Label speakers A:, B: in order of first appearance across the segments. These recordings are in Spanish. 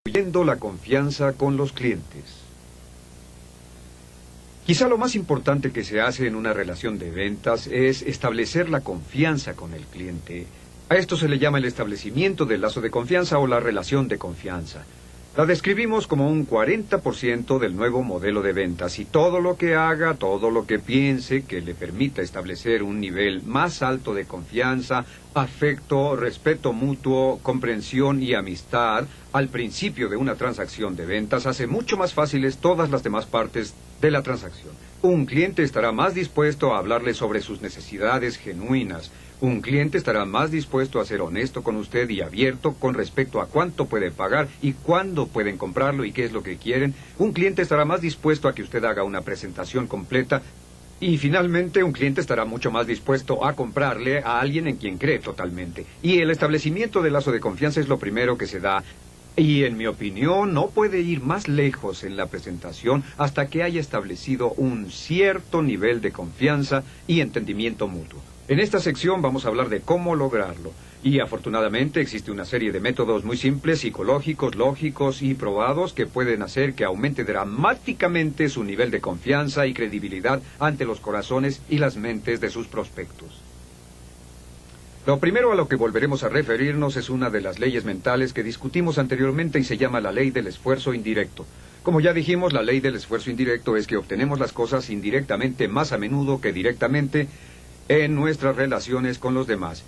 A: Construyendo la confianza con los clientes. Quizá lo más importante que se hace en una relación de ventas es establecer la confianza con el cliente. A esto se le llama el establecimiento del lazo de confianza o la relación de confianza. La describimos como un 40% del nuevo modelo de ventas y todo lo que haga, todo lo que piense que le permita establecer un nivel más alto de confianza, afecto, respeto mutuo, comprensión y amistad al principio de una transacción de ventas hace mucho más fáciles todas las demás partes de la transacción. Un cliente estará más dispuesto a hablarle sobre sus necesidades genuinas. Un cliente estará más dispuesto a ser honesto con usted y abierto con respecto a cuánto puede pagar y cuándo pueden comprarlo y qué es lo que quieren. Un cliente estará más dispuesto a que usted haga una presentación completa. Y finalmente, un cliente estará mucho más dispuesto a comprarle a alguien en quien cree totalmente. Y el establecimiento del lazo de confianza es lo primero que se da. Y en mi opinión, no puede ir más lejos en la presentación hasta que haya establecido un cierto nivel de confianza y entendimiento mutuo. En esta sección vamos a hablar de cómo lograrlo. Y afortunadamente existe una serie de métodos muy simples, psicológicos, lógicos y probados que pueden hacer que aumente dramáticamente su nivel de confianza y credibilidad ante los corazones y las mentes de sus prospectos. Lo primero a lo que volveremos a referirnos es una de las leyes mentales que discutimos anteriormente y se llama la ley del esfuerzo indirecto. Como ya dijimos, la ley del esfuerzo indirecto es que obtenemos las cosas indirectamente más a menudo que directamente en nuestras relaciones con los demás.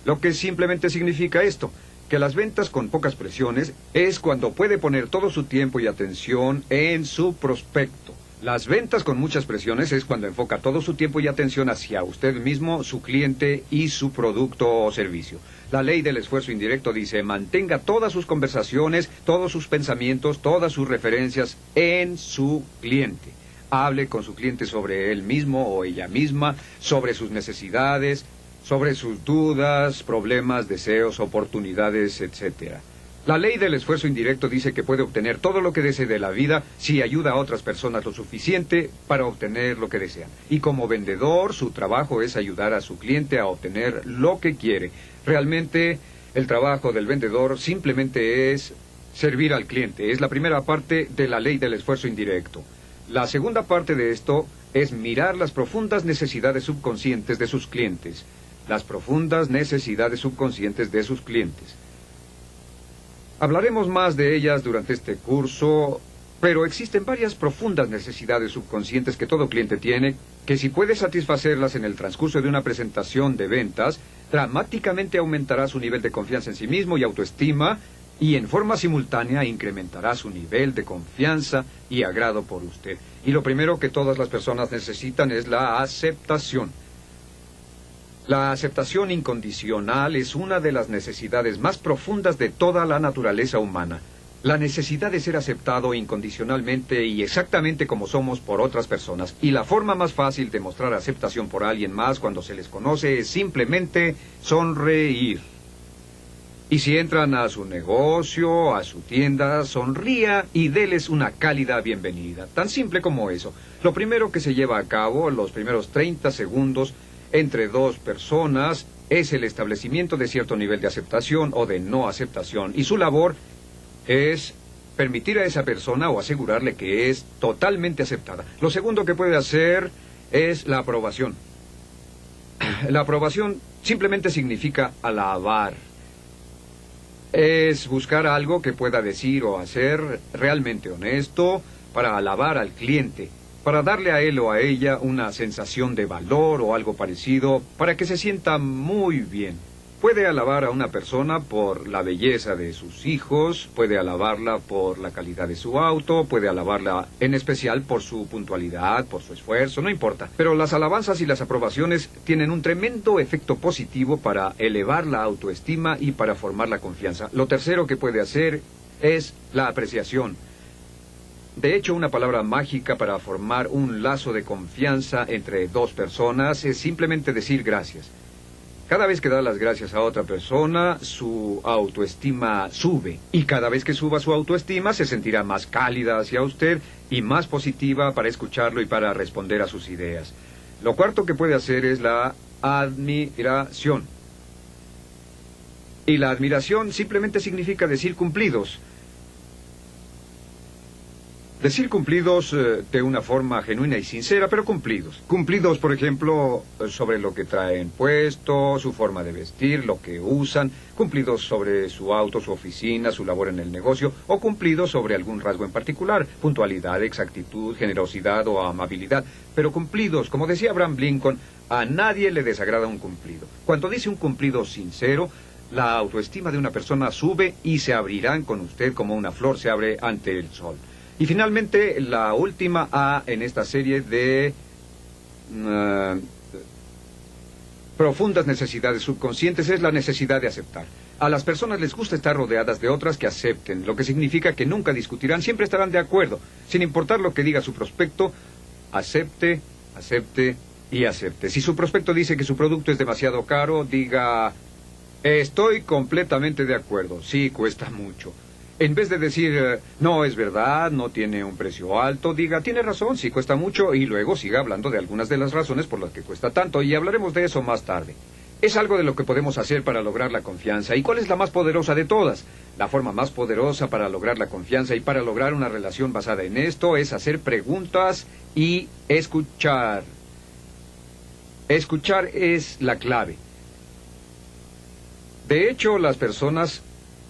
A: Lo que simplemente significa esto, que las ventas con pocas presiones es cuando puede poner todo su tiempo y atención en su prospecto. Las ventas con muchas presiones es cuando enfoca todo su tiempo y atención hacia usted mismo, su cliente y su producto o servicio. La ley del esfuerzo indirecto dice, mantenga todas sus conversaciones, todos sus pensamientos, todas sus referencias en su cliente. Hable con su cliente sobre él mismo o ella misma, sobre sus necesidades, sobre sus dudas, problemas, deseos, oportunidades, etc. La ley del esfuerzo indirecto dice que puede obtener todo lo que desee de la vida si ayuda a otras personas lo suficiente para obtener lo que desean. Y como vendedor, su trabajo es ayudar a su cliente a obtener lo que quiere. Realmente, el trabajo del vendedor simplemente es servir al cliente. Es la primera parte de la ley del esfuerzo indirecto. La segunda parte de esto es mirar las profundas necesidades subconscientes de sus clientes. Las profundas necesidades subconscientes de sus clientes. Hablaremos más de ellas durante este curso, pero existen varias profundas necesidades subconscientes que todo cliente tiene, que si puede satisfacerlas en el transcurso de una presentación de ventas, dramáticamente aumentará su nivel de confianza en sí mismo y autoestima, y en forma simultánea incrementará su nivel de confianza y agrado por usted. Y lo primero que todas las personas necesitan es la aceptación. La aceptación incondicional es una de las necesidades más profundas de toda la naturaleza humana. La necesidad de ser aceptado incondicionalmente y exactamente como somos por otras personas. Y la forma más fácil de mostrar aceptación por alguien más cuando se les conoce es simplemente sonreír. Y si entran a su negocio, a su tienda, sonría y déles una cálida bienvenida. Tan simple como eso. Lo primero que se lleva a cabo, los primeros 30 segundos, entre dos personas, es el establecimiento de cierto nivel de aceptación o de no aceptación. Y su labor es permitir a esa persona o asegurarle que es totalmente aceptada. Lo segundo que puede hacer es la aprobación. La aprobación simplemente significa alabar. Es buscar algo que pueda decir o hacer realmente honesto para alabar al cliente, para darle a él o a ella una sensación de valor o algo parecido, para que se sienta muy bien. Puede alabar a una persona por la belleza de sus hijos, puede alabarla por la calidad de su auto, puede alabarla en especial por su puntualidad, por su esfuerzo, no importa. Pero las alabanzas y las aprobaciones tienen un tremendo efecto positivo para elevar la autoestima y para formar la confianza. Lo tercero que puede hacer es la apreciación. De hecho, una palabra mágica para formar un lazo de confianza entre dos personas es simplemente decir gracias. Cada vez que da las gracias a otra persona, su autoestima sube. Y cada vez que suba su autoestima, se sentirá más cálida hacia usted y más positiva para escucharlo y para responder a sus ideas. Lo cuarto que puede hacer es la admiración. Y la admiración simplemente significa decir cumplidos. Decir cumplidos de una forma genuina y sincera, pero cumplidos. Cumplidos, por ejemplo, sobre lo que traen puesto, su forma de vestir, lo que usan. Cumplidos sobre su auto, su oficina, su labor en el negocio. O cumplidos sobre algún rasgo en particular. Puntualidad, exactitud, generosidad o amabilidad. Pero cumplidos, como decía Abraham Lincoln, a nadie le desagrada un cumplido. Cuando dice un cumplido sincero, la autoestima de una persona sube y se abrirán con usted como una flor se abre ante el sol. Y finalmente, la última A en esta serie de profundas necesidades subconscientes es la necesidad de aceptar. A las personas les gusta estar rodeadas de otras que acepten, lo que significa que nunca discutirán, siempre estarán de acuerdo. Sin importar lo que diga su prospecto, acepte, acepte y acepte. Si su prospecto dice que su producto es demasiado caro, diga, estoy completamente de acuerdo, sí, cuesta mucho. En vez de decir, no es verdad, no tiene un precio alto, diga, tiene razón, sí cuesta mucho, y luego siga hablando de algunas de las razones por las que cuesta tanto, y hablaremos de eso más tarde. Es algo de lo que podemos hacer para lograr la confianza. ¿Y cuál es la más poderosa de todas? La forma más poderosa para lograr la confianza y para lograr una relación basada en esto es hacer preguntas y escuchar. Escuchar es la clave. De hecho, las personas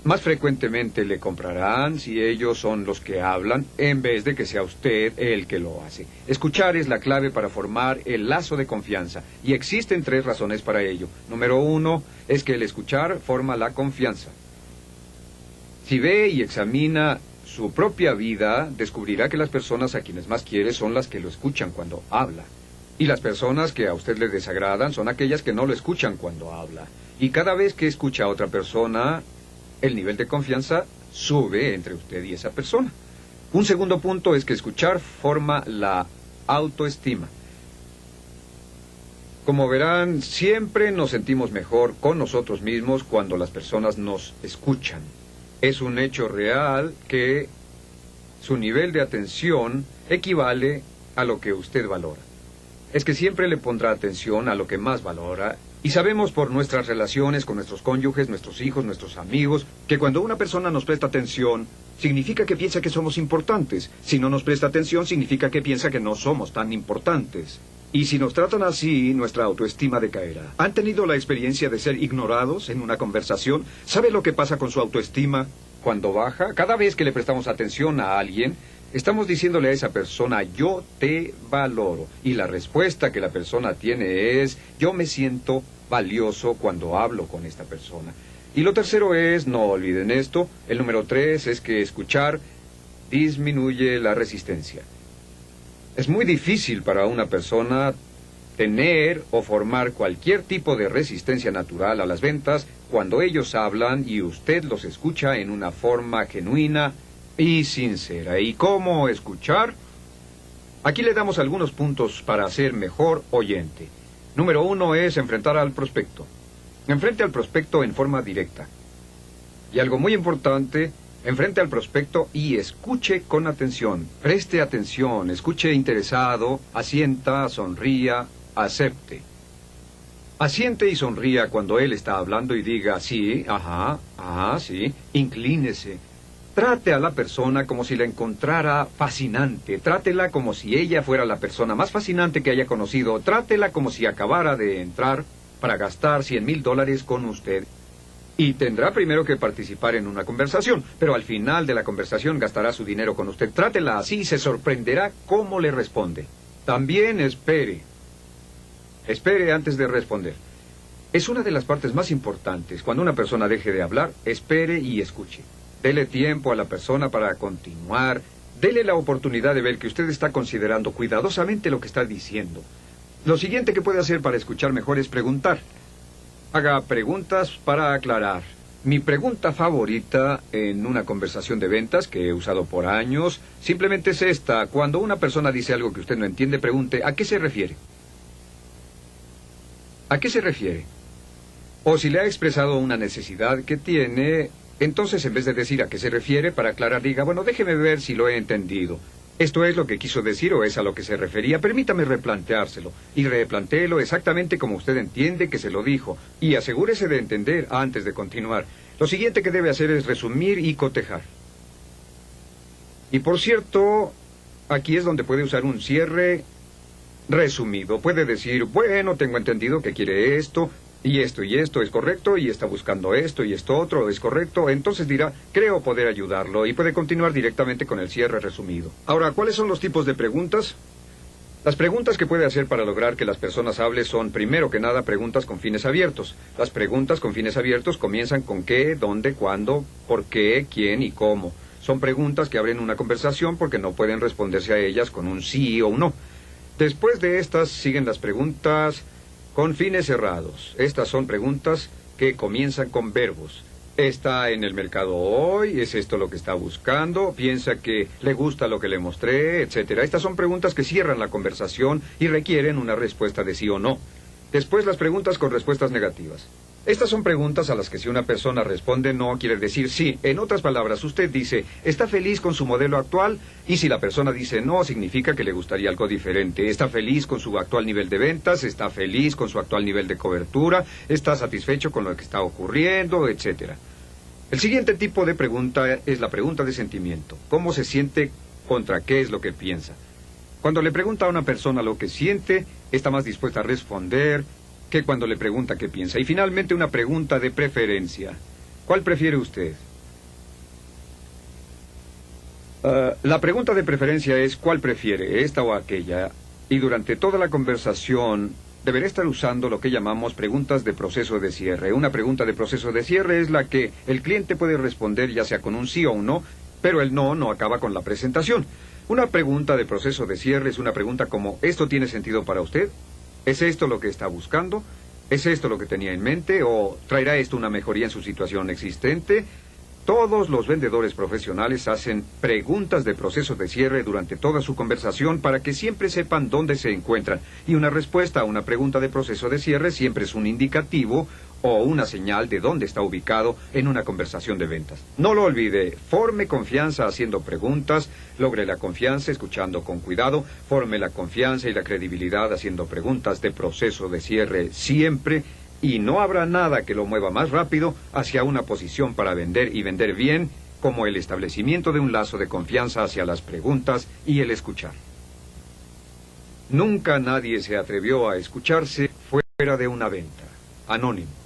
A: más frecuentemente le comprarán si ellos son los que hablan, en vez de que sea usted el que lo hace. Escuchar es la clave para formar el lazo de confianza, y existen 3 razones para ello. Número 1 es que el escuchar forma la confianza. Si ve y examina su propia vida, descubrirá que las personas a quienes más quiere son las que lo escuchan cuando habla. Y las personas que a usted le desagradan son aquellas que no lo escuchan cuando habla. Y cada vez que escucha a otra persona, el nivel de confianza sube entre usted y esa persona. Un segundo punto es que escuchar forma la autoestima. Como verán, siempre nos sentimos mejor con nosotros mismos cuando las personas nos escuchan. Es un hecho real que su nivel de atención equivale a lo que usted valora. Es que siempre le pondrá atención a lo que más valora. Y sabemos por nuestras relaciones con nuestros cónyuges, nuestros hijos, nuestros amigos, que cuando una persona nos presta atención, significa que piensa que somos importantes. Si no nos presta atención, significa que piensa que no somos tan importantes. Y si nos tratan así, nuestra autoestima decaerá. ¿Han tenido la experiencia de ser ignorados en una conversación? ¿Sabe lo que pasa con su autoestima cuando baja? Cada vez que le prestamos atención a alguien, estamos diciéndole a esa persona, yo te valoro. Y la respuesta que la persona tiene es, yo me siento valioso cuando hablo con esta persona. Y lo tercero es, no olviden esto, el número 3 es que escuchar disminuye la resistencia. Es muy difícil para una persona tener o formar cualquier tipo de resistencia natural a las ventas cuando ellos hablan y usted los escucha en una forma genuina y sincera. ¿Y cómo escuchar? Aquí le damos algunos puntos para ser mejor oyente. Número 1 es enfrentar al prospecto. Enfrente al prospecto en forma directa. Y algo muy importante, enfrente al prospecto y escuche con atención. Preste atención, escuche interesado, asienta, sonría, acepte. Asiente y sonría cuando él está hablando y diga, sí, ajá, sí, inclínese. Trate a la persona como si la encontrara fascinante. Trátela como si ella fuera la persona más fascinante que haya conocido. Trátela como si acabara de entrar para gastar $100,000 con usted. Y tendrá primero que participar en una conversación, pero al final de la conversación gastará su dinero con usted. Trátela así y se sorprenderá cómo le responde. También espere. Espere antes de responder. Es una de las partes más importantes. Cuando una persona deje de hablar, espere y escuche. Dele tiempo a la persona para continuar. Dele la oportunidad de ver que usted está considerando cuidadosamente lo que está diciendo. Lo siguiente que puede hacer para escuchar mejor es preguntar. Haga preguntas para aclarar. Mi pregunta favorita en una conversación de ventas que he usado por años simplemente es esta. Cuando una persona dice algo que usted no entiende, pregunte, ¿a qué se refiere? ¿A qué se refiere? O si le ha expresado una necesidad que tiene, entonces en vez de decir a qué se refiere, para aclarar diga, bueno, déjeme ver si lo he entendido. ¿Esto es lo que quiso decir o es a lo que se refería? Permítame replanteárselo. Y replantéelo exactamente como usted entiende que se lo dijo. Y asegúrese de entender antes de continuar. Lo siguiente que debe hacer es resumir y cotejar. Y por cierto, Aquí es donde puede usar un cierre resumido. Puede decir, bueno, tengo entendido que quiere esto, y esto es correcto, y está buscando esto y esto otro es correcto. Entonces dirá, creo poder ayudarlo, y puede continuar directamente con el cierre resumido. Ahora, ¿cuáles son los tipos de preguntas? Las preguntas que puede hacer para lograr que las personas hablen son, primero que nada, preguntas con fines abiertos. Las preguntas con fines abiertos comienzan con qué, dónde, cuándo, por qué, quién y cómo. Son preguntas que abren una conversación porque no pueden responderse a ellas con un sí o un no. Después de estas siguen las preguntas con fines cerrados. Estas son preguntas que comienzan con verbos. ¿Está en el mercado hoy? ¿Es esto lo que está buscando? ¿Piensa que le gusta lo que le mostré? Etcétera. Estas son preguntas que cierran la conversación y requieren una respuesta de sí o no. Después las preguntas con respuestas negativas. Estas son preguntas a las que si una persona responde no, quiere decir sí. En otras palabras, usted dice, ¿está feliz con su modelo actual? Y si la persona dice no, significa que le gustaría algo diferente. ¿Está feliz con su actual nivel de ventas? ¿Está feliz con su actual nivel de cobertura? ¿Está satisfecho con lo que está ocurriendo? Etcétera. El siguiente tipo de pregunta es la pregunta de sentimiento. ¿Cómo se siente contra qué es lo que piensa? Cuando le pregunta a una persona lo que siente, está más dispuesta a responder que cuando le pregunta qué piensa. Y finalmente una pregunta de preferencia. ¿Cuál prefiere usted? La pregunta de preferencia es ¿cuál prefiere, esta o aquella? Y durante toda la conversación deberá estar usando lo que llamamos preguntas de proceso de cierre. Una pregunta de proceso de cierre es la que el cliente puede responder ya sea con un sí o un no, pero el no acaba con la presentación. Una pregunta de proceso de cierre es una pregunta como ¿esto tiene sentido para usted? ¿Es esto lo que está buscando? ¿Es esto lo que tenía en mente? ¿O traerá esto una mejoría en su situación existente? Todos los vendedores profesionales hacen preguntas de proceso de cierre durante toda su conversación para que siempre sepan dónde se encuentran. Y una respuesta a una pregunta de proceso de cierre siempre es un indicativo o una señal de dónde está ubicado en una conversación de ventas. No lo olvide, forme confianza haciendo preguntas, logre la confianza escuchando con cuidado, forme la confianza y la credibilidad haciendo preguntas de proceso de cierre siempre, y no habrá nada que lo mueva más rápido hacia una posición para vender y vender bien, como el establecimiento de un lazo de confianza hacia las preguntas y el escuchar. Nunca nadie se atrevió a escucharse fuera de una venta. Anónimo.